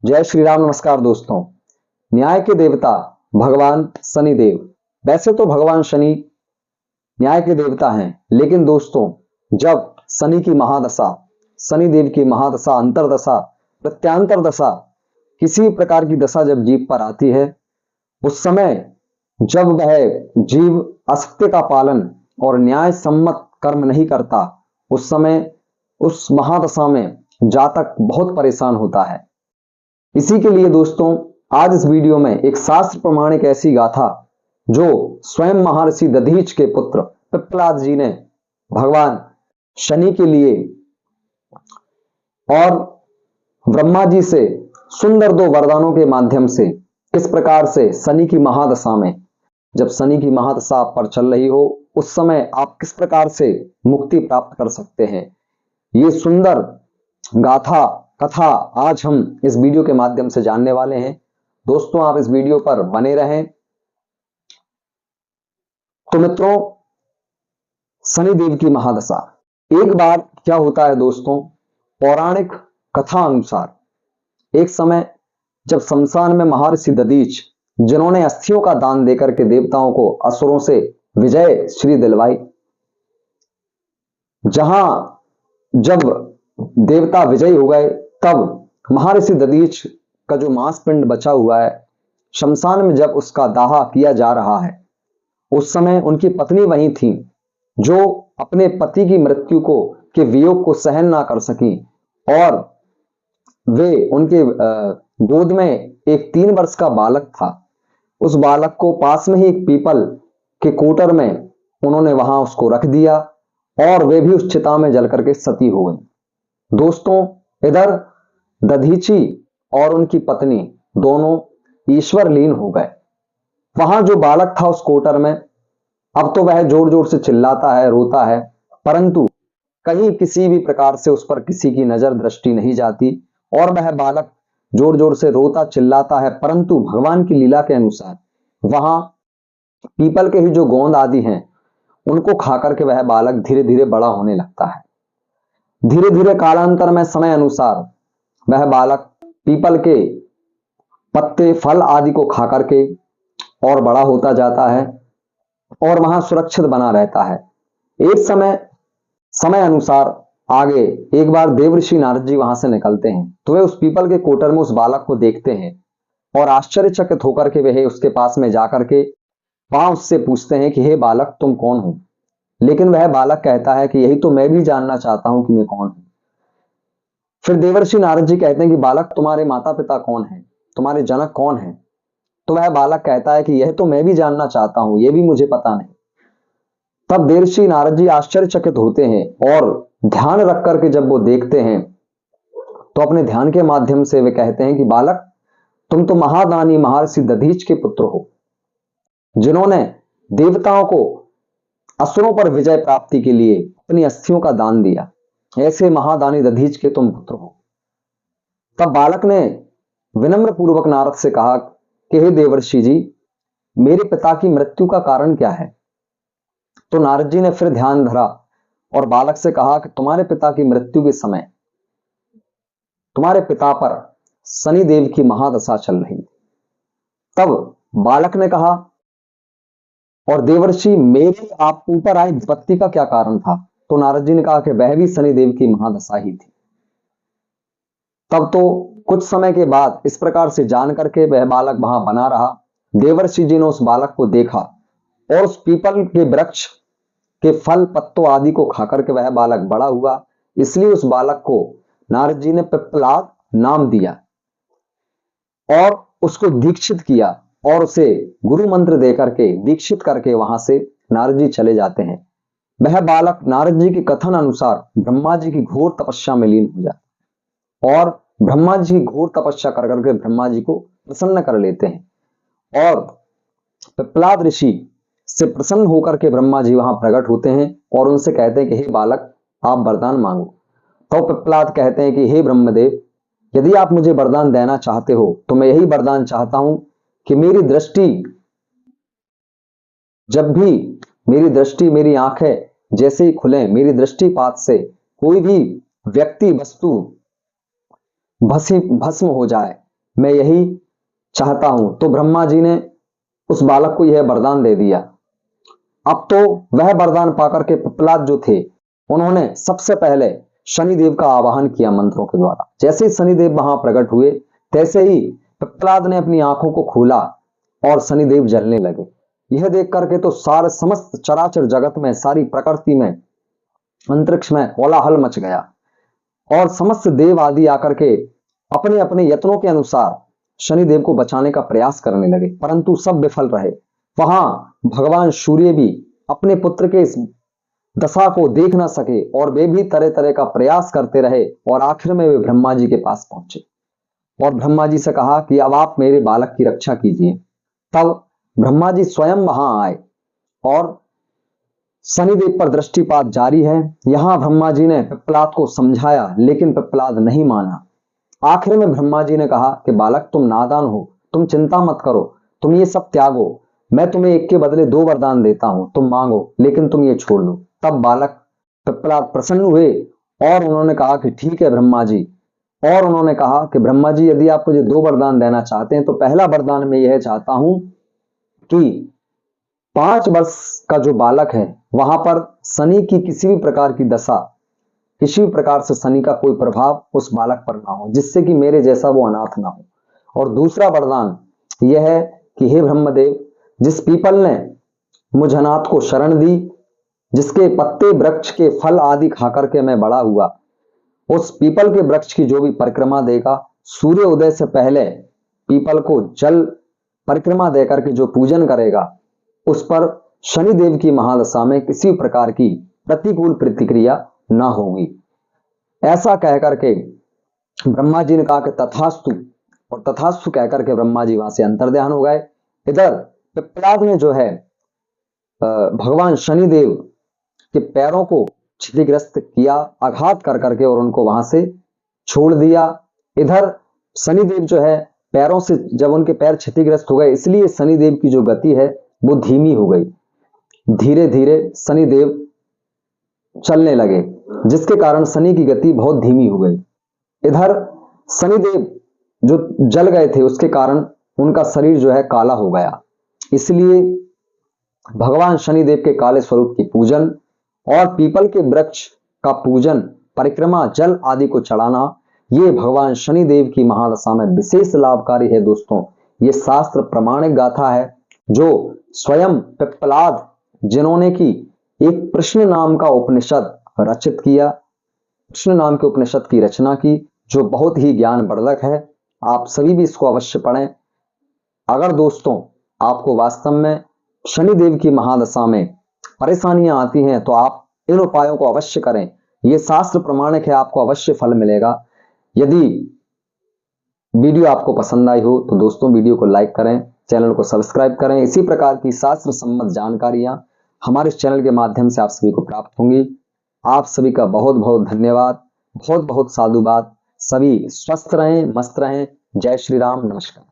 जय श्री राम। नमस्कार दोस्तों। न्याय के देवता भगवान शनिदेव। वैसे तो भगवान शनि न्याय के देवता हैं, लेकिन दोस्तों जब शनि की महादशा, शनिदेव की महादशा, अंतरदशा, प्रत्यांतर दशा, किसी प्रकार की दशा जब जीव पर आती है, उस समय जब वह जीव असत्य का पालन और न्याय सम्मत कर्म नहीं करता, उस समय उस महादशा में जातक बहुत परेशान होता है। इसी के लिए दोस्तों आज इस वीडियो में एक शास्त्र प्रमाणिक ऐसी गाथा जो स्वयं महर्षि दधीच के पुत्र पिप्पलाद जी ने भगवान शनि के लिए और ब्रह्मा जी से सुंदर दो वरदानों के माध्यम से किस प्रकार से शनि की महादशा में, जब शनि की महादशा आप पर चल रही हो, उस समय आप किस प्रकार से मुक्ति प्राप्त कर सकते हैं, ये सुंदर गाथा कथा आज हम इस वीडियो के माध्यम से जानने वाले हैं। दोस्तों आप इस वीडियो पर बने रहें। तो मित्रों, शनिदेव की महादशा, एक बार क्या होता है दोस्तों, पौराणिक कथा अनुसार एक समय जब शमशान में महर्षि दधीच, जिन्होंने अस्थियों का दान देकर के देवताओं को असुरों से विजय श्री दिलवाई, जहां जब देवता विजयी हो गए, तब महर्षि दधीच का जो मांसपिंड बचा हुआ है, शमशान में जब उसका दाह किया जा रहा है, उस समय उनकी पत्नी वहीं थी, जो अपने पति की मृत्यु को के वियोग को सहन ना कर सकी, और वे उनके गोद में एक 3 वर्ष का बालक था। उस बालक को पास में ही एक पीपल के कोटर में उन्होंने वहां उसको रख दिया, और वे भी उस चिता में जल करके सती हो गई। दोस्तों इधर दधीची और उनकी पत्नी दोनों ईश्वर लीन हो गए। वहां जो बालक था उस कोटर में, अब तो वह जोर जोर से चिल्लाता है, रोता है, परंतु कहीं किसी भी प्रकार से उस पर किसी की नजर दृष्टि नहीं जाती, और वह बालक जोर जोर से रोता चिल्लाता है, परंतु भगवान की लीला के अनुसार वहां पीपल के ही जो गोंद आदि हैं उनको खाकर के वह बालक धीरे धीरे बड़ा होने लगता है। धीरे धीरे कालांतर में समय अनुसार वह बालक पीपल के पत्ते फल आदि को खाकर के और बड़ा होता जाता है और वहां सुरक्षित बना रहता है। एक समय अनुसार आगे एक बार देवर्षि नारद जी वहां से निकलते हैं, तो वे उस पीपल के कोटर में उस बालक को देखते हैं और आश्चर्यचकित होकर के वे उसके पास में जाकर के वहां उससे पूछते हैं कि हे बालक तुम कौन हो। लेकिन वह बालक कहता है कि यही तो मैं भी जानना चाहता हूं कि मैं कौन हूं। फिर देवर्षि नारद जी कहते हैं कि बालक तुम्हारे माता पिता कौन है, तुम्हारे जनक कौन है। तो वह बालक कहता है कि यह तो मैं भी जानना चाहता हूं, यह भी मुझे पता नहीं। तब देवर्षि नारद जी आश्चर्यचकित होते हैं और ध्यान रख करके जब वो देखते हैं, तो अपने ध्यान के माध्यम से वे कहते हैं कि बालक तुम तो महादानी महर्षि दधीच के पुत्र हो, जिन्होंने देवताओं को असुरों पर विजय प्राप्ति के लिए अपनी अस्थियों का दान दिया। ऐसे महादानी दधीच के तुम पुत्र हो। तब बालक ने विनम्र पूर्वक नारद से कहा कि हे देवर्षि जी, मेरे पिता की मृत्यु का कारण क्या है। तो नारद जी ने फिर ध्यान धरा और बालक से कहा कि तुम्हारे पिता की मृत्यु के समय तुम्हारे पिता पर शनिदेव की महादशा चल रही। तब बालक ने कहा, और देवर्षि मेरे आप ऊपर आई विपत्ति का क्या कारण था। तो नारद जी ने कहा कि वह भी शनिदेव की महादशा ही थी। तब तो कुछ समय के बाद इस प्रकार से जान करके वह बालक वहां बना रहा। देवर्षि जी ने उस बालक को देखा और उस पीपल के वृक्ष के फल पत्तों आदि को खाकर के वह बालक बड़ा हुआ। इसलिए उस बालक को नारद जी ने पिप्पलाद नाम दिया और उसको दीक्षित किया, और उसे गुरु मंत्र देकर के दीक्षित करके वहां से नारद जी चले जाते हैं। वह बालक नारद जी के कथन अनुसार ब्रह्मा जी की घोर तपस्या में लीन हो जाता, और ब्रह्मा जी की घोर तपस्या कर करके ब्रह्मा जी को प्रसन्न कर लेते हैं, और पिप्पलाद ऋषि से प्रसन्न होकर के ब्रह्मा जी वहां प्रकट होते हैं और उनसे कहते हैं कि हे बालक आप वरदान मांगो। तो पिप्पलाद कहते हैं कि हे ब्रह्मदेव, यदि आप मुझे वरदान देना चाहते हो तो मैं यही वरदान चाहता हूं कि मेरी दृष्टि, जब भी मेरी आंखें जैसे ही खुले, मेरी दृष्टिपात से कोई भी व्यक्ति वस्तु भस्म हो जाए, मैं यही चाहता हूं। तो ब्रह्मा जी ने उस बालक को यह वरदान दे दिया। अब तो वह वरदान पाकर के पिप्पलाद जो थे, उन्होंने सबसे पहले शनिदेव का आवाहन किया मंत्रों के द्वारा। जैसे ही शनिदेव वहां प्रकट हुए, तैसे ही पिप्पलाद ने अपनी आंखों को खोला और शनिदेव जलने लगे। यह देख करके तो सारे समस्त चराचर जगत में, सारी प्रकृति में, अंतरिक्ष में कोलाहल मच गया और समस्त देव आदि आकर के अपने अपने यत्नों के अनुसार शनिदेव को बचाने का प्रयास करने लगे, परंतु सब विफल रहे। वहां भगवान सूर्य भी अपने पुत्र के इस दशा को देख ना सके और वे भी तरह तरह का प्रयास करते रहे और आखिर में वे ब्रह्मा जी के पास पहुंचे और ब्रह्मा जी से कहा कि अब आप मेरे बालक की रक्षा कीजिए। तब ब्रह्मा जी स्वयं वहां आए और शनिदेव पर दृष्टिपात जारी है। यहां ब्रह्मा जी ने पिप्पलाद को समझाया, लेकिन पिप्पलाद नहीं माना। आखिर में ब्रह्मा जी ने कहा कि बालक, तुम नादान हो, तुम चिंता मत करो, तुम ये सब त्यागो, मैं तुम्हें एक के बदले 2 वरदान देता हूं, तुम मांगो, लेकिन तुम ये छोड़ दो। तब बालक पिप्पलाद प्रसन्न हुए और उन्होंने कहा कि ठीक है ब्रह्मा जी। और उन्होंने कहा कि ब्रह्मा जी, यदि आप मुझे 2 वरदान देना चाहते हैं तो पहला वरदान मैं यह चाहता हूं कि 5 वर्ष का जो बालक है, वहां पर शनि की किसी भी प्रकार की दशा, किसी भी प्रकार से शनि का कोई प्रभाव उस बालक पर ना हो, जिससे कि मेरे जैसा वो अनाथ ना हो। और दूसरा वरदान यह है कि हे ब्रह्मदेव, जिस पीपल ने मुझ अनाथ को शरण दी, जिसके पत्ते, वृक्ष के फल आदि खाकर के मैं बड़ा हुआ, उस पीपल के वृक्ष की जो भी परिक्रमा देगा, सूर्य उदय से पहले पीपल को जल परिक्रमा देकर के जो पूजन करेगा, उस पर शनिदेव की महादशा में किसी प्रकार की प्रतिकूल प्रतिक्रिया ना होगी। ऐसा कहकर के ब्रह्मा जी ने कहा कि तथास्तु, और तथास्तु कहकर के ब्रह्मा जी वहां से अंतर्ध्यान हो गए। इधर पिप्पलाद ने जो है भगवान शनिदेव के पैरों को क्षतिग्रस्त किया, आघात कर करके, और उनको वहां से छोड़ दिया। इधर शनिदेव जो है पैरों से, जब उनके पैर क्षतिग्रस्त हो गए, इसलिए शनिदेव की जो गति है वो धीमी हो गई। धीरे धीरे शनिदेव चलने लगे, जिसके कारण शनि की गति बहुत धीमी हो गई। इधर शनिदेव जो जल गए थे, उसके कारण उनका शरीर जो है काला हो गया। इसलिए भगवान शनिदेव के काले स्वरूप की पूजन और पीपल के वृक्ष का पूजन, परिक्रमा, जल आदि को चढ़ाना, ये भगवान शनिदेव की महादशा में विशेष लाभकारी है। दोस्तों, ये शास्त्र प्रमाणिक गाथा है जो स्वयं पिप्पलाद, जिन्होंने की एक प्रश्न नाम का उपनिषद रचित किया, प्रश्न नाम के उपनिषद की रचना की, जो बहुत ही ज्ञानवर्धक है। आप सभी भी इसको अवश्य पढ़ें। अगर दोस्तों आपको वास्तव में शनिदेव की महादशा में परेशानियां आती हैं तो आप इन उपायों को अवश्य करें। ये शास्त्र प्रमाणिक है, आपको अवश्य फल मिलेगा। यदि वीडियो आपको पसंद आई हो तो दोस्तों वीडियो को लाइक करें, चैनल को सब्सक्राइब करें। इसी प्रकार की शास्त्र संबंध जानकारियां हमारे चैनल के माध्यम से आप सभी को प्राप्त होंगी। आप सभी का बहुत बहुत धन्यवाद, बहुत बहुत साधुवाद। सभी स्वस्थ रहें, मस्त रहें। जय श्री राम, नमस्कार।